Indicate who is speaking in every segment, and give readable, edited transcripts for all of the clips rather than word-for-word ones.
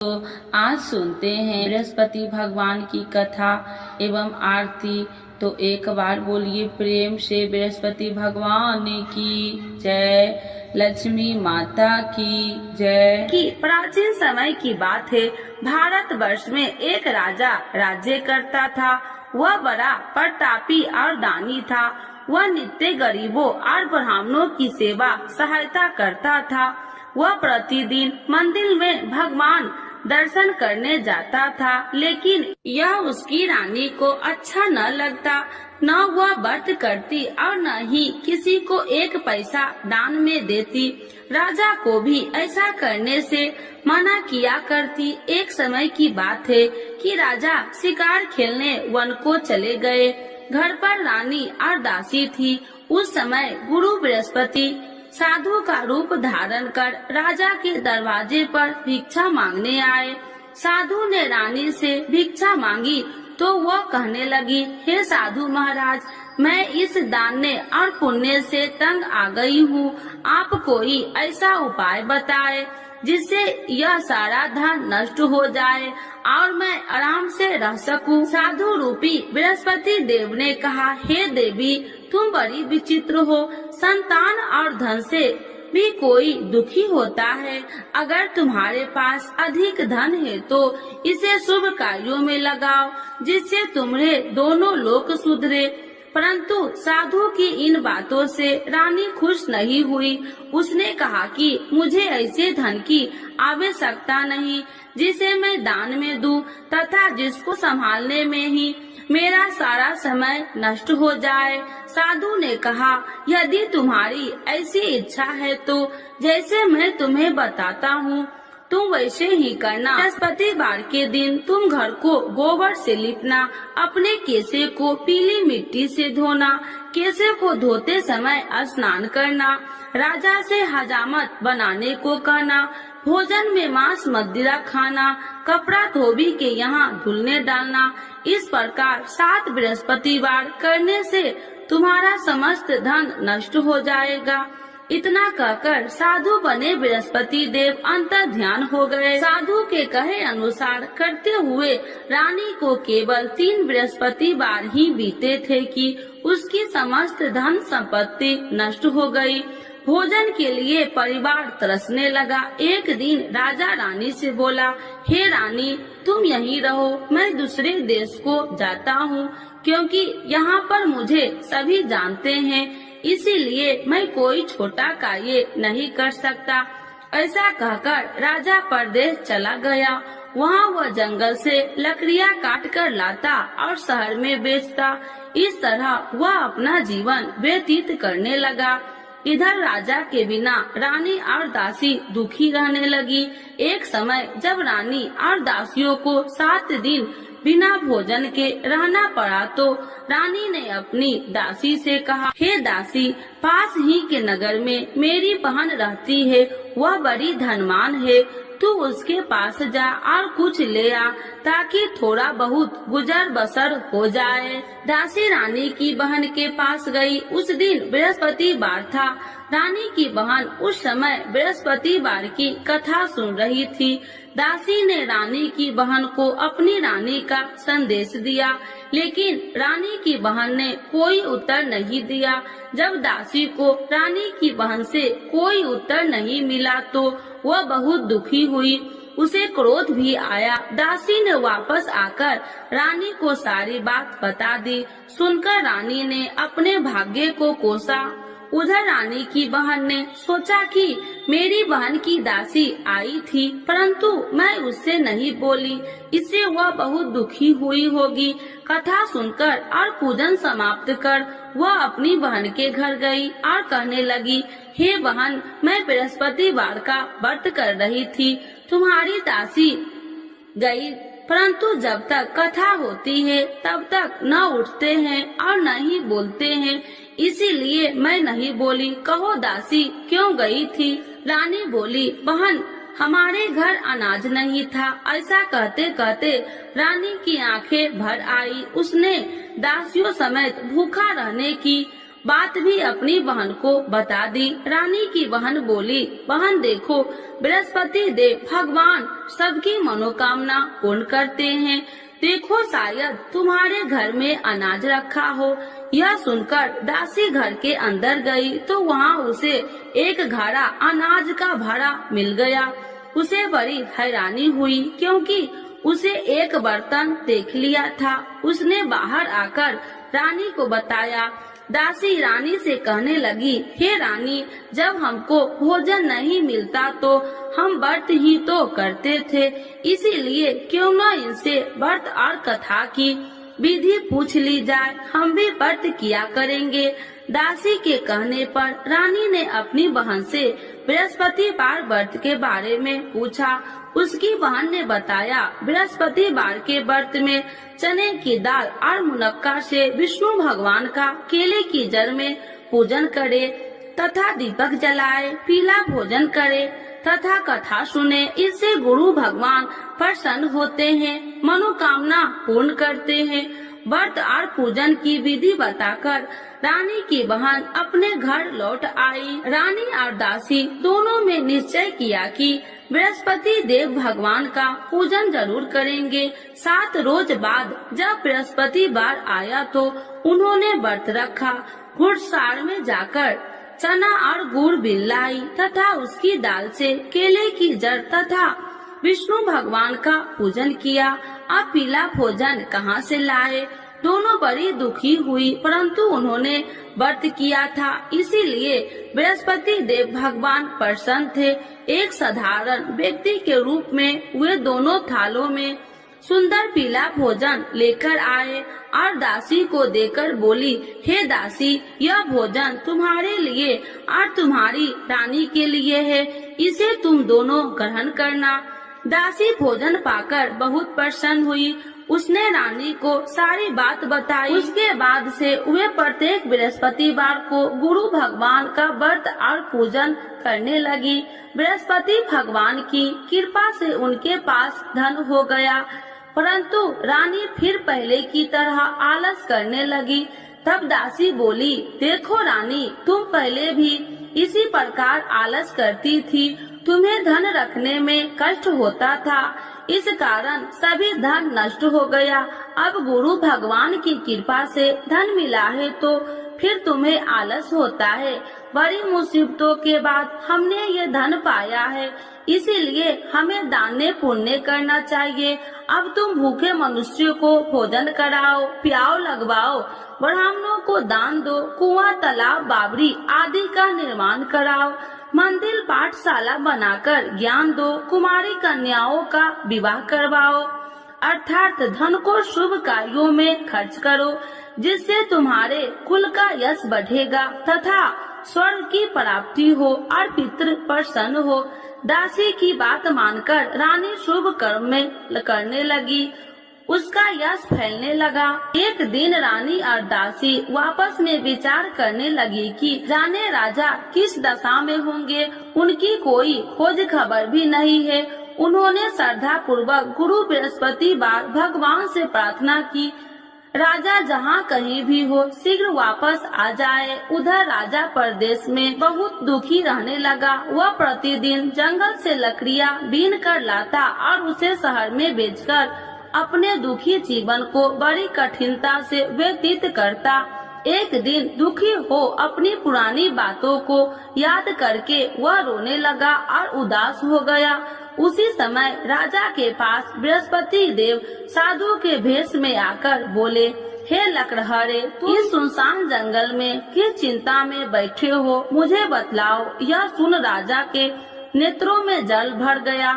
Speaker 1: तो आज सुनते हैं बृहस्पति भगवान की कथा एवं आरती। तो एक बार बोलिए प्रेम से बृहस्पति भगवान की जय, लक्ष्मी माता की जय।
Speaker 2: कि प्राचीन समय की बात है, भारतवर्ष में एक राजा राज्य करता था। वह बड़ा प्रतापी और दानी था। वह नित्य गरीबों और ब्राह्मणों की सेवा सहायता करता था। वह प्रतिदिन मंदिर में भगवान दर्शन करने जाता था, लेकिन यह उसकी रानी को अच्छा न लगता। न वह व्रत करती और न ही किसी को एक पैसा दान में देती। राजा को भी ऐसा करने से मना किया करती। एक समय की बात है कि राजा शिकार खेलने वन को चले गए। घर पर रानी और दासी थी। उस समय गुरु बृहस्पति साधु का रूप धारण कर राजा के दरवाजे पर भिक्षा मांगने आए। साधु ने रानी से भिक्षा मांगी तो वह कहने लगी, हे साधु महाराज, मैं इस दान और पुण्य से तंग आ गई हूँ। आप कोई ऐसा उपाय बताए जिससे यह सारा धन नष्ट हो जाए और मैं आराम से रह सकूं। साधु रूपी बृहस्पति देव ने कहा, हे देवी, तुम बड़ी विचित्र हो। संतान और धन से भी कोई दुखी होता है। अगर तुम्हारे पास अधिक धन है तो इसे शुभ कार्यों में लगाओ, जिससे तुम्हारे दोनों लोक सुधरे। परंतु साधु की इन बातों से रानी खुश नहीं हुई। उसने कहा कि मुझे ऐसे धन की आवश्यकता नहीं जिसे मैं दान में दूं तथा जिसको संभालने में ही मेरा सारा समय नष्ट हो जाए। साधु ने कहा, यदि तुम्हारी ऐसी इच्छा है तो जैसे मैं तुम्हें बताता हूँ तुम वैसे ही करना। बृहस्पतिवार के दिन तुम घर को गोबर से लिपना, अपने केसे को पीली मिट्टी से धोना, केसे को धोते समय स्नान करना, राजा से हजामत बनाने को कहना, भोजन में मांस मदिरा खाना, कपड़ा धोबी के यहाँ धुलने डालना। इस प्रकार 7 बृहस्पतिवार करने से तुम्हारा समस्त धन नष्ट हो जाएगा। इतना कहकर साधु बने बृहस्पति देव अंतर ध्यान हो गए। साधु के कहे अनुसार करते हुए रानी को केवल 3 बृहस्पतिवार ही बीते थे कि उसकी समस्त धन संपत्ति नष्ट हो गई। भोजन के लिए परिवार तरसने लगा। एक दिन राजा रानी से बोला, हे रानी, तुम यहीं रहो, मैं दूसरे देश को जाता हूँ, क्योंकि यहाँ पर मुझे सभी जानते हैं, इसीलिए मैं कोई छोटा कार्य नहीं कर सकता। ऐसा कहकर राजा परदेश चला गया। वहाँ वह जंगल से लकड़ियाँ काट कर लाता और शहर में बेचता। इस तरह वह अपना जीवन व्यतीत करने लगा। इधर राजा के बिना रानी और दासी दुखी रहने लगी। एक समय जब रानी और दासियों को 7 दिन बिना भोजन के रहना पड़ा तो रानी ने अपनी दासी से कहा, हे दासी, पास ही के नगर में मेरी बहन रहती है, वह बड़ी धनवान है, तू उसके पास जा और कुछ ले आ ताकि थोड़ा बहुत गुजर बसर हो जाए। दासी रानी की बहन के पास गई। उस दिन बृहस्पतिवार था। रानी की बहन उस समय बृहस्पतिवार की कथा सुन रही थी। दासी ने रानी की बहन को अपनी रानी का संदेश दिया, लेकिन रानी की बहन ने कोई उत्तर नहीं दिया। जब दासी को रानी की बहन से कोई उत्तर नहीं मिला तो वह बहुत दुखी हुई। उसे क्रोध भी आया। दासी ने वापस आकर रानी को सारी बात बता दी। सुनकर रानी ने अपने भाग्य को कोसा। उधर रानी की बहन ने सोचा कि मेरी बहन की दासी आई थी, परंतु मैं उससे नहीं बोली, इससे वह बहुत दुखी हुई होगी। कथा सुनकर और पूजन समाप्त कर वह अपनी बहन के घर गई और कहने लगी, हे बहन, मैं बृहस्पतिवार का व्रत कर रही थी, तुम्हारी दासी गई, परंतु जब तक कथा होती है तब तक न उठते हैं और न ही बोलते हैं, इसीलिए मैं नहीं बोली। कहो दासी क्यों गई थी? रानी बोली, बहन, हमारे घर अनाज नहीं था। ऐसा कहते कहते रानी की आंखें भर आई। उसने दासियों समेत भूखा रहने की बात भी अपनी बहन को बता दी। रानी की बहन बोली, बहन देखो, बृहस्पति देव भगवान सबकी मनोकामना पूर्ण करते हैं। देखो शायद तुम्हारे घर में अनाज रखा हो। यह सुनकर दासी घर के अंदर गई तो वहाँ उसे एक घड़ा अनाज का भरा मिल गया। उसे बड़ी हैरानी हुई क्योंकि उसे एक बर्तन देख लिया था। उसने बाहर आकर रानी को बताया। दासी रानी से कहने लगी, हे रानी, जब हमको भोजन नहीं मिलता तो हम व्रत ही तो करते थे, इसीलिए क्यों न इनसे व्रत और कथा की विधि पूछ ली जाए, हम भी व्रत किया करेंगे। दासी के कहने पर रानी ने अपनी बहन से बृहस्पतिवार व्रत के बारे में पूछा। उसकी बहन ने बताया, बृहस्पतिवार के व्रत में चने की दाल और मुनक्का से विष्णु भगवान का केले की जड़ में पूजन करे तथा दीपक जलाए, पीला भोजन करे तथा कथा सुने। इससे गुरु भगवान प्रसन्न होते हैं, मनोकामना पूर्ण करते हैं। व्रत और पूजन की विधि बताकर रानी की बहन अपने घर लौट आई। रानी और दासी दोनों में निश्चय किया कि बृहस्पति देव भगवान का पूजन जरूर करेंगे। 7 रोज बाद जब बृहस्पतिवार आया तो उन्होंने व्रत रखा। घुड़सार में जाकर चना और गुड़ बिन लाई तथा उसकी दाल से केले की जड़ तथा विष्णु भगवान का पूजन किया। अब पीला भोजन कहाँ से लाए? दोनों बड़ी दुखी हुई, परंतु उन्होंने व्रत किया था, इसीलिए बृहस्पति देव भगवान प्रसन्न थे। एक साधारण व्यक्ति के रूप में वे दोनों थालों में सुंदर पीला भोजन लेकर आए और दासी को देकर बोली, हे दासी, यह भोजन तुम्हारे लिए और तुम्हारी रानी के लिए है, इसे तुम दोनों ग्रहण करना। दासी भोजन पाकर बहुत प्रसन्न हुई। उसने रानी को सारी बात बताई। उसके बाद से वे प्रत्येक बृहस्पतिवार को गुरु भगवान का व्रत और पूजन करने लगी। बृहस्पति भगवान की कृपा से उनके पास धन हो गया, परंतु रानी फिर पहले की तरह आलस करने लगी। तब दासी बोली, देखो रानी, तुम पहले भी इसी प्रकार आलस करती थी, तुम्हें धन रखने में कष्ट होता था, इस कारण सभी धन नष्ट हो गया। अब गुरु भगवान की कृपा से धन मिला है तो फिर तुम्हें आलस होता है। बड़ी मुसीबतों के बाद हमने ये धन पाया है, इसीलिए हमें दान पुण्य करना चाहिए। अब तुम भूखे मनुष्यों को भोजन कराओ, प्याव लगवाओ, ब्राह्मणों को दान दो, कुआं, तालाब, बावड़ी आदि का निर्माण कराओ, मंदिर, पाठशाला बनाकर ज्ञान दो, कुमारी कन्याओं का विवाह करवाओ, अर्थात धन को शुभ कार्यों में खर्च करो, जिससे तुम्हारे कुल का यश बढ़ेगा तथा स्वर्ग की प्राप्ति हो और पितृ प्रसन्न हो। दासी की बात मानकर रानी शुभ कर्म में करने लगी, उसका यश फैलने लगा। एक दिन रानी और दासी आपस में विचार करने लगी कि जाने राजा किस दशा में होंगे, उनकी कोई खोज खबर भी नहीं है। उन्होंने श्रद्धा पूर्वक गुरु बृहस्पतिवार भगवान से प्रार्थना की, राजा जहाँ कहीं भी हो शीघ्र वापस आ जाए। उधर राजा परदेश में बहुत दुखी रहने लगा। वह प्रतिदिन जंगल से लकड़ियाँ बीन कर लाता और उसे शहर में बेचकर अपने दुखी जीवन को बड़ी कठिनता से व्यतीत करता। एक दिन दुखी हो अपनी पुरानी बातों को याद करके वह रोने लगा और उदास हो गया। उसी समय राजा के पास बृहस्पति देव साधु के भेष में आकर बोले, हे लकड़हारे, तुम इस सुनसान जंगल में किस चिंता में बैठे हो, मुझे बतलाओ। यह सुन राजा के नेत्रों में जल भर गया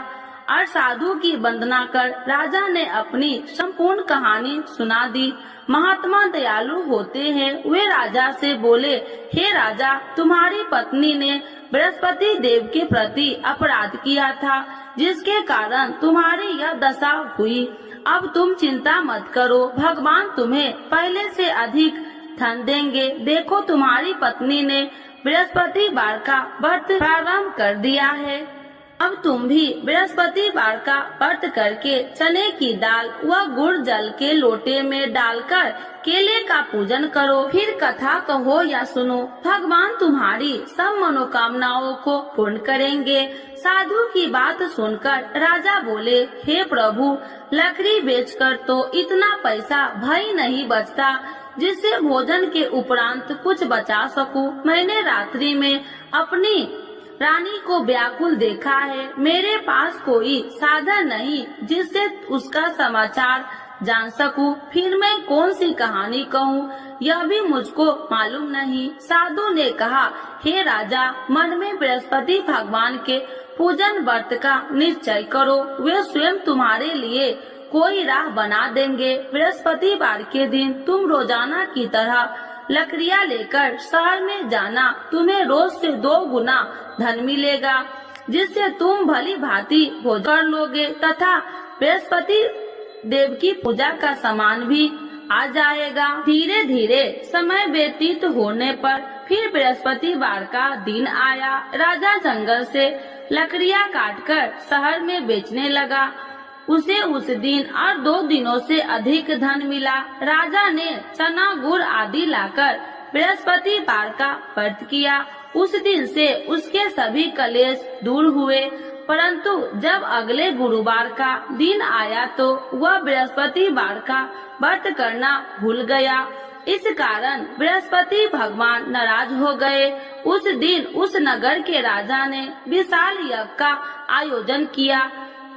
Speaker 2: और साधु की वंदना कर राजा ने अपनी संपूर्ण कहानी सुना दी। महात्मा दयालु होते हैं। वे राजा से बोले, हे राजा, तुम्हारी पत्नी ने बृहस्पति देव के प्रति अपराध किया था, जिसके कारण तुम्हारी यह दशा हुई। अब तुम चिंता मत करो, भगवान तुम्हें पहले से अधिक धन देंगे। देखो, तुम्हारी पत्नी ने बृहस्पतिवार का व्रत प्रारंभ कर दिया है। अब तुम भी बृहस्पतिवार का व्रत करके चने की दाल व गुड़ जल के लोटे में डालकर केले का पूजन करो। फिर कथा कहो या सुनो, भगवान तुम्हारी सब मनोकामनाओं को पूर्ण करेंगे। साधु की बात सुनकर राजा बोले, हे प्रभु, लकड़ी बेचकर तो इतना पैसा भई नहीं बचता जिससे भोजन के उपरांत कुछ बचा सकूं। मैंने रात्रि में अपनी रानी को व्याकुल देखा है। मेरे पास कोई साधन नहीं जिससे उसका समाचार जान सकूं। फिर मैं कौन सी कहानी कहूँ, यह भी मुझको मालूम नहीं। साधु ने कहा, हे राजा, मन में बृहस्पति भगवान के पूजन व्रत का निश्चय करो। वे स्वयं तुम्हारे लिए कोई राह बना देंगे। बृहस्पतिवार के दिन तुम रोजाना की तरह लकड़ियाँ लेकर शहर में जाना। तुम्हें रोज से 2 गुना धन मिलेगा, जिससे तुम भली भांति भोजन कर लोगे तथा बृहस्पति देव की पूजा का सामान भी आ जाएगा। धीरे धीरे समय व्यतीत होने पर फिर बृहस्पतिवार का दिन आया। राजा जंगल से लकड़ियाँ काटकर शहर में बेचने लगा। उसे उस दिन और 2 दिनों से अधिक धन मिला। राजा ने चना गुड़ आदि लाकर बृहस्पतिवार का व्रत किया। उस दिन से उसके सभी कलेश दूर हुए। परंतु जब अगले गुरुवार का दिन आया तो वह बृहस्पतिवार का व्रत करना भूल गया। इस कारण बृहस्पति भगवान नाराज हो गए। उस दिन उस नगर के राजा ने विशाल यज्ञ का आयोजन किया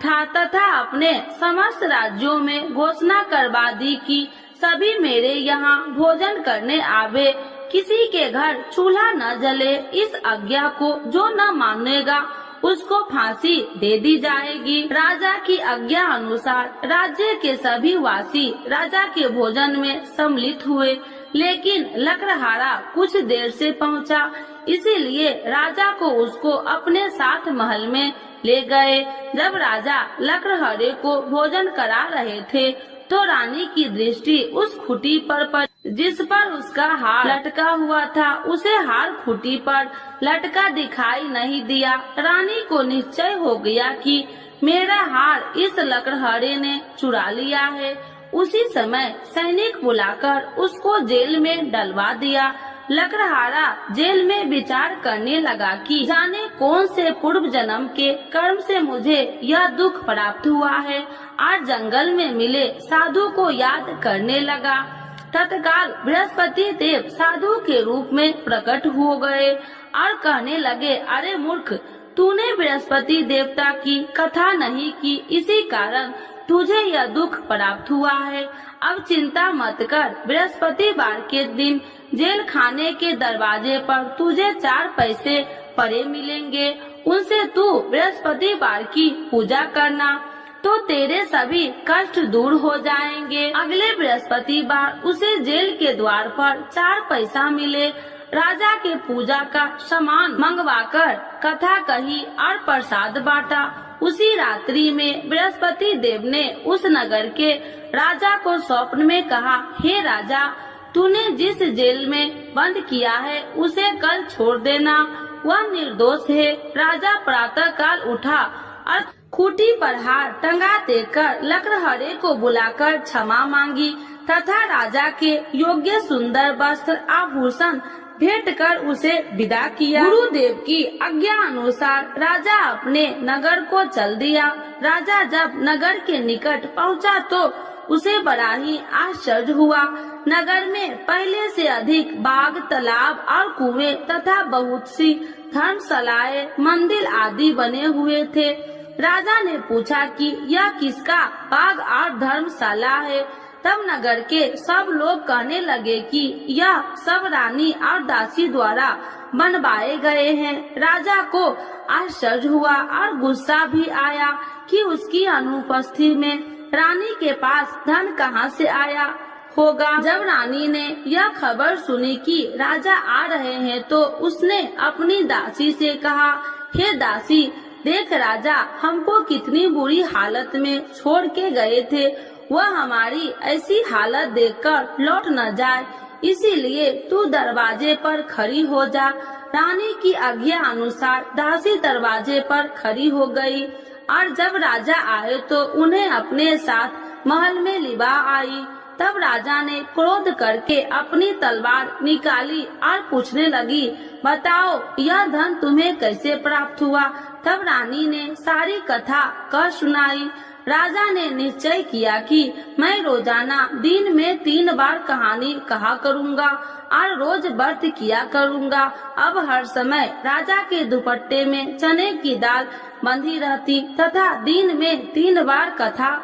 Speaker 2: था तथा अपने समस्त राज्यों में घोषणा करवा दी कि सभी मेरे यहाँ भोजन करने आवे, किसी के घर चूल्हा न जले। इस आज्ञा को जो न मानेगा उसको फांसी दे दी जाएगी। राजा की आज्ञा अनुसार राज्य के सभी वासी राजा के भोजन में सम्मिलित हुए, लेकिन लकड़हारा कुछ देर से पहुंचा, इसीलिए राजा को उसको अपने साथ महल में ले गए। जब राजा लकड़हारे को भोजन करा रहे थे तो रानी की दृष्टि उस खूंटी पर पड़ी जिस पर उसका हार लटका हुआ था। उसे हार खूंटी पर लटका दिखाई नहीं दिया। रानी को निश्चय हो गया कि मेरा हार इस लकड़हारे ने चुरा लिया है। उसी समय सैनिक बुलाकर उसको जेल में डलवा दिया। लकड़हारा जेल में विचार करने लगा कि जाने कौन से पूर्व जन्म के कर्म से मुझे यह दुख प्राप्त हुआ है। आज जंगल में मिले साधु को याद करने लगा। तत्काल बृहस्पति देव साधु के रूप में प्रकट हो गए और कहने लगे, अरे मूर्ख, तूने बृहस्पति देवता की कथा नहीं की, इसी कारण तुझे यह दुख प्राप्त हुआ है। अब चिंता मत कर, बृहस्पतिवार के दिन जेल खाने के दरवाजे पर तुझे 4 पैसे पड़े मिलेंगे। उनसे तू बृहस्पतिवार की पूजा करना तो तेरे सभी कष्ट दूर हो जाएंगे। अगले बृहस्पतिवार उसे जेल के द्वार पर 4 पैसा मिले। राजा के पूजा का सामान मंगवाकर कथा कही और प्रसाद बांटा। उसी रात्रि में बृहस्पति देव ने उस नगर के राजा को स्वप्न में कहा, हे राजा, तूने जिस जेल में बंद किया है उसे कल छोड़ देना, वह निर्दोष है। राजा प्रातः काल उठा और खूंटी पर हार टंगा देकर लकड़हारे को बुलाकर क्षमा मांगी तथा राजा के योग्य सुंदर वस्त्र आभूषण भेंट कर उसे विदा किया। गुरुदेव की आज्ञा अनुसार राजा अपने नगर को चल दिया। राजा जब नगर के निकट पहुंचा तो उसे बड़ा ही आश्चर्य हुआ। नगर में पहले से अधिक बाग, तालाब और कुएं तथा बहुत सी धर्मशालाएं, मंदिर आदि बने हुए थे। राजा ने पूछा कि यह किसका बाग और धर्मशाला है। तब नगर के सब लोग कहने लगे कि यह सब रानी और दासी द्वारा बनवाए गए हैं। राजा को आश्चर्य हुआ और गुस्सा भी आया कि उसकी अनुपस्थिति में रानी के पास धन कहां से आया होगा। जब रानी ने यह खबर सुनी कि राजा आ रहे हैं तो उसने अपनी दासी से कहा, हे दासी, देख राजा हमको कितनी बुरी हालत में छोड़ के गए थे, वह हमारी ऐसी हालत देखकर लौट न जाए, इसीलिए तू दरवाजे पर खड़ी हो जा। रानी की आज्ञा अनुसार दासी दरवाजे पर खड़ी हो गई और जब राजा आए तो उन्हें अपने साथ महल में लिवा आई। तब राजा ने क्रोध करके अपनी तलवार निकाली और पूछने लगी, बताओ यह धन तुम्हें कैसे प्राप्त हुआ। तब रानी ने सारी कथा कह सुनाई। राजा ने निश्चय किया कि मैं रोजाना दिन में 3 बार कहानी कहा करूँगा और रोज व्रत किया करूँगा। अब हर समय राजा के दुपट्टे में चने की दाल बंधी रहती तथा दिन में 3 बार कथा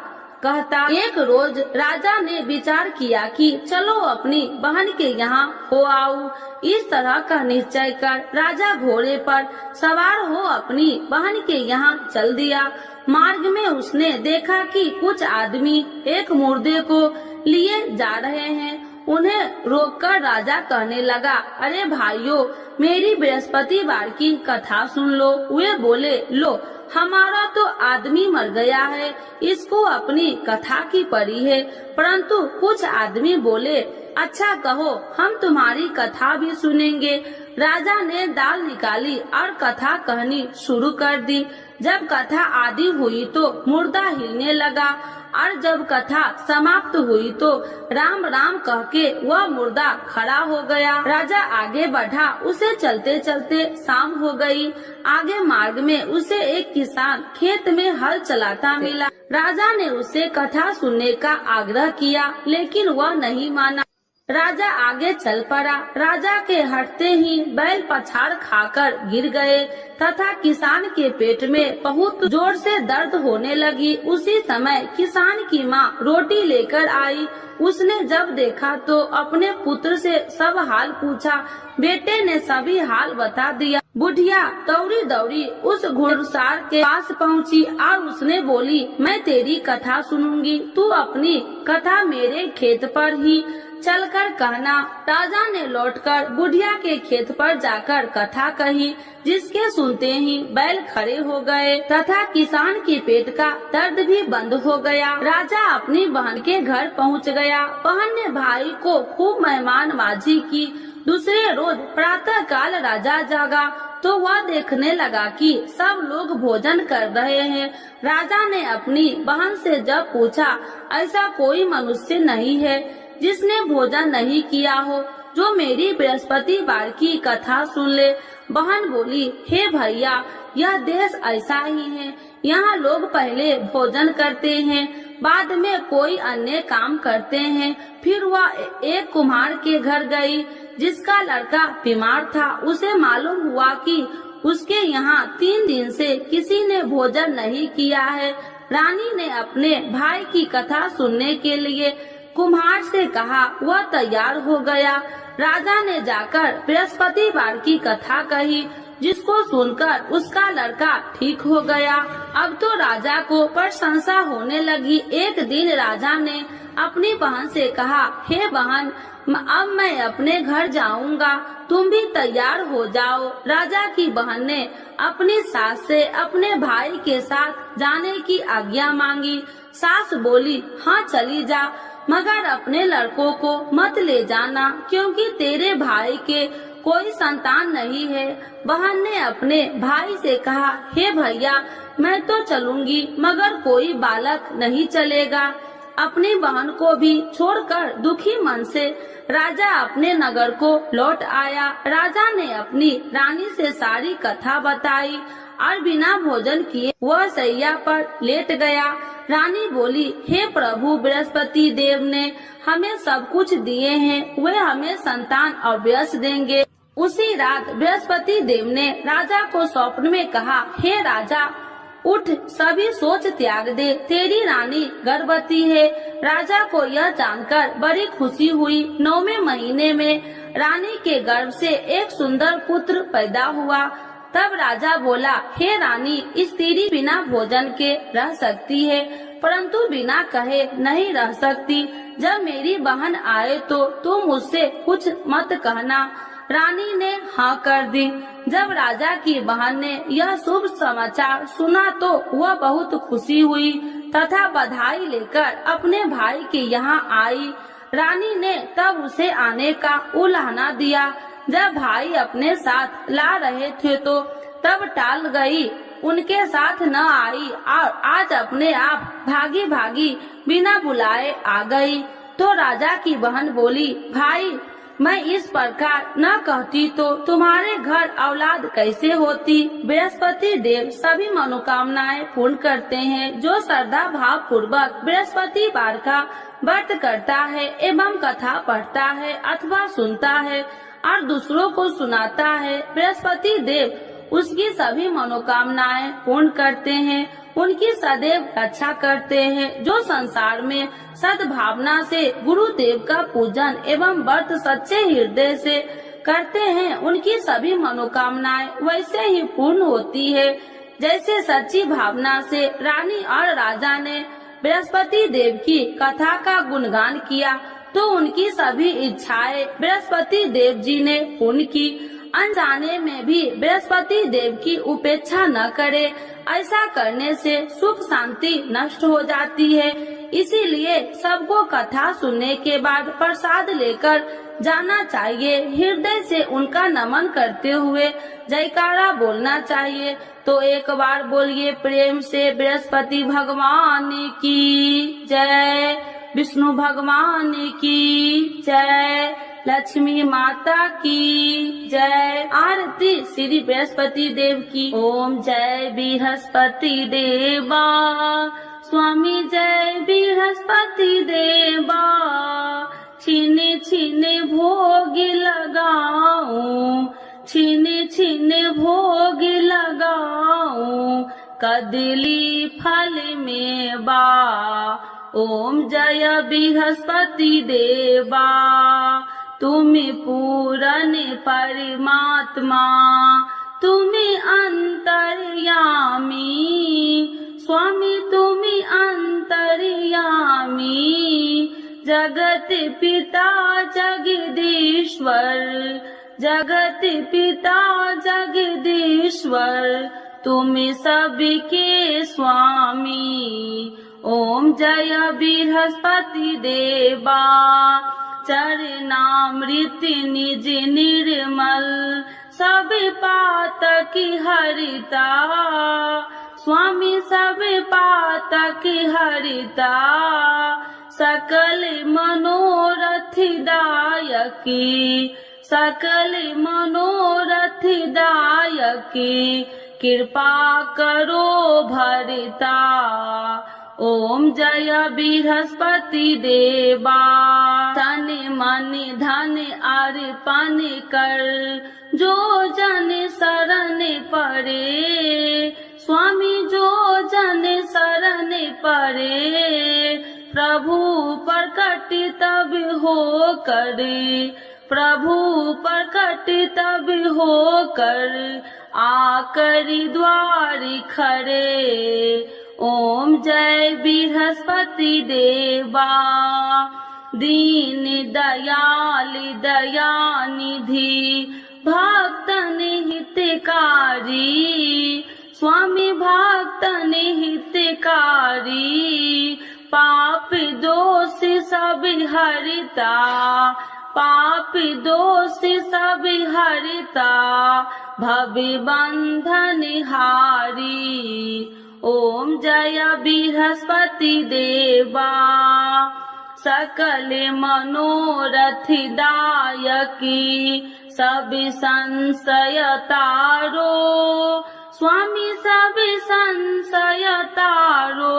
Speaker 2: कहता। एक रोज राजा ने विचार किया कि चलो अपनी बहन के यहाँ हो आऊं। इस तरह का निश्चय कर राजा घोड़े पर सवार हो अपनी बहन के यहाँ चल दिया। मार्ग में उसने देखा कि कुछ आदमी एक मुर्दे को लिए जा रहे हैं। उन्हें रोककर राजा कहने लगा, अरे भाइयों, मेरी बृहस्पतिवार की कथा सुन लो। वे बोले, लो हमारा तो आदमी मर गया है, इसको अपनी कथा की पड़ी है। परंतु कुछ आदमी बोले, अच्छा कहो, हम तुम्हारी कथा भी सुनेंगे। राजा ने दाल निकाली और कथा कहनी शुरू कर दी। जब कथा आदि हुई तो मुर्दा हिलने लगा और जब कथा समाप्त हुई तो राम राम कह के वह मुर्दा खड़ा हो गया। राजा आगे बढ़ा, उसे चलते चलते शाम हो गई। आगे मार्ग में उसे एक किसान खेत में हल चलाता मिला। राजा ने उसे कथा सुनने का आग्रह किया, लेकिन वह नहीं माना। राजा आगे चल पड़ा। राजा के हटते ही बैल पछाड़ खाकर गिर गए तथा किसान के पेट में बहुत जोर से दर्द होने लगी। उसी समय किसान की माँ रोटी लेकर आई। उसने जब देखा तो अपने पुत्र से सब हाल पूछा। बेटे ने सभी हाल बता दिया। बुढ़िया दौड़ी दौड़ी उस घुड़सवार के पास पहुँची और उसने बोली, मैं तेरी कथा सुनूंगी, तू अपनी कथा मेरे खेत पर ही चलकर कहना। राजा ने लौटकर बुढ़िया के खेत पर जाकर कथा कही, जिसके सुनते ही बैल खड़े हो गए तथा किसान के पेट का दर्द भी बंद हो गया। राजा अपनी बहन के घर पहुंच गया। बहन ने भाई को खूब मेहमानबाजी की। दूसरे रोज प्रातः काल राजा जागा तो वह देखने लगा कि सब लोग भोजन कर रहे हैं। राजा ने अपनी बहन से जब पूछा, ऐसा कोई मनुष्य नहीं है जिसने भोजन नहीं किया हो, जो मेरी बृहस्पतिवार की कथा सुन ले। बहन बोली, हे भैया, यह देश ऐसा ही है। यहाँ लोग पहले भोजन करते हैं, बाद में कोई अन्य काम करते हैं। फिर वह एक कुम्हार के घर गई, जिसका लड़का बीमार था। उसे मालूम हुआ कि उसके यहाँ 3 दिन से किसी ने भोजन नहीं किया है। रानी ने अपने भाई की कथा सुनने के लिए कुम्हार से कहा। वह तैयार हो गया। राजा ने जाकर बृहस्पतिवार की कथा कही, जिसको सुनकर उसका लड़का ठीक हो गया। अब तो राजा को प्रशंसा होने लगी। एक दिन राजा ने अपनी बहन से कहा, हे बहन, अब मैं अपने घर जाऊंगा, तुम भी तैयार हो जाओ। राजा की बहन ने अपनी सास से अपने भाई के साथ जाने की आज्ञा मांगी। सास बोली, हाँ चली जा, मगर अपने लड़कों को मत ले जाना, क्योंकि तेरे भाई के कोई संतान नहीं है। बहन ने अपने भाई से कहा, हे भैया, मैं तो चलूंगी, मगर कोई बालक नहीं चलेगा। अपनी बहन को भी छोड़कर दुखी मन से राजा अपने नगर को लौट आया। राजा ने अपनी रानी से सारी कथा बताई और बिना भोजन किए वह सैया पर लेट गया। रानी बोली, हे प्रभु, बृहस्पति देव ने हमें सब कुछ दिए हैं, वे हमें संतान और व्यस देंगे। उसी रात बृहस्पति देव ने राजा को स्वप्न में कहा, हे राजा, उठ, सभी सोच त्याग दे, तेरी रानी गर्भवती है। राजा को यह जानकर बड़ी खुशी हुई। 9वें महीने में रानी के गर्भ से एक सुंदर पुत्र पैदा हुआ। तब राजा बोला, हे रानी, स्त्री बिना भोजन के रह सकती है, परंतु बिना कहे नहीं रह सकती। जब मेरी बहन आए तो तुम उससे कुछ मत कहना। रानी ने हाँ कर दी। जब राजा की बहन ने यह शुभ समाचार सुना तो वह बहुत खुशी हुई तथा बधाई लेकर अपने भाई के यहाँ आई। रानी ने तब उसे आने का उलाहना दिया। जब भाई अपने साथ ला रहे थे तो तब टाल गई, उनके साथ न आई और आज अपने आप भागी भागी बिना बुलाए आ गई। तो राजा की बहन बोली, भाई मैं इस प्रकार न कहती तो तुम्हारे घर औलाद कैसे होती। बृहस्पति देव सभी मनोकामनाएं पूर्ण करते हैं। जो श्रद्धा भाव पूर्वक बृहस्पतिवार का व्रत करता है एवं कथा पढ़ता है अथवा सुनता है और दूसरों को सुनाता है, बृहस्पति देव उसकी सभी मनोकामनाएं पूर्ण करते हैं, उनकी सदैव रक्षा करते हैं। जो संसार में सद्भावना से गुरुदेव का पूजन एवं व्रत सच्चे हृदय से करते हैं, उनकी सभी मनोकामनाएं वैसे ही पूर्ण होती है जैसे सच्ची भावना से रानी और राजा ने बृहस्पति देव की कथा का गुणगान किया तो उनकी सभी इच्छाएं बृहस्पति देव जी ने पूर्ण की। अनजाने में भी बृहस्पति देव की उपेक्षा न करे, ऐसा करने से सुख शांति नष्ट हो जाती है। इसीलिए सबको कथा सुनने के बाद प्रसाद लेकर जाना चाहिए। हृदय से उनका नमन करते हुए जयकारा बोलना चाहिए। तो एक बार बोलिए प्रेम से बृहस्पति भगवान की जय, विष्णु भगवान की जय, लक्ष्मी माता की जय। आरती श्री बृहस्पति देव की। ओम जय बृहस्पति देवा, स्वामी जय बृहस्पति देवा। छीने छीने भोग लगाऊं, छीने छीने भोग लगाऊं, कदली फल में बा। ओम जय बृहस्पति देवा, तुम्हें पूरन परमात्मा, तुम्हें अंतर्यामी, स्वामी तुम्हें अंतर्यामी। जगत पिता जगदीश्वर, जगत पिता जगदीश्वर, तुम सबके स्वामी। ओम जय बृहस्पति देवा, चरणामृत निज निर्मल, सब पातक हरिता। स्वामी सब पातक हरिता, सकल मनोरथ दायकी, सकल मनोरथ दायकी। कृपा करो भरता। ओम जय बृहस्पति देवा, तन मन धन अर्पण कर, जो जन शरण पड़े। स्वामी जो जन शरण पड़े, प्रभु प्रकट तब हो करे, प्रभु प्रकट तब हो कर, आकर द्वार खड़े। ओम जय बृहस्पति देवा, दीन दयाल दयानिधि, भक्तन हितकारी। स्वामी भक्तन हितकारी, पाप दोष सब हरता, पाप दोष सब हरता, भव बंधन हारी। ओम जय बृहस्पति देवा, सकल मनोरथ दायकी, सब संशय तारो। स्वामी सब संशय तारो,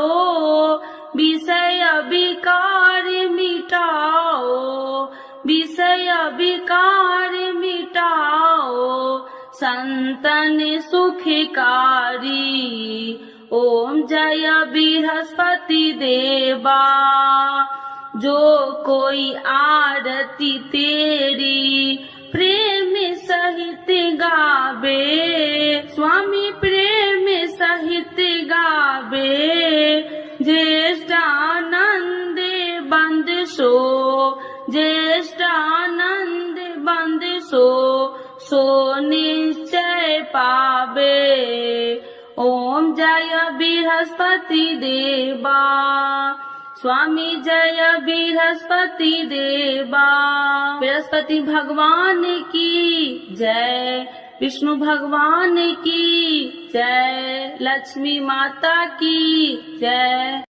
Speaker 2: विषय विकार मिटाओ, विषय विकार मिटाओ, संतन सुखकारी। ओम जय बृहस्पति देवा, जो कोई आरती तेरी प्रेम सहित गावे। स्वामी प्रेम सहित गावे, ज्येष्ठानंद बंद सो, ज्येष्ठानंद बंद सो, सो निश्चय पावे। ओम जय बृहस्पति देवा,
Speaker 1: स्वामी जय बृहस्पति देवा। बृहस्पति भगवान की जय, विष्णु भगवान की जय, लक्ष्मी माता की जय।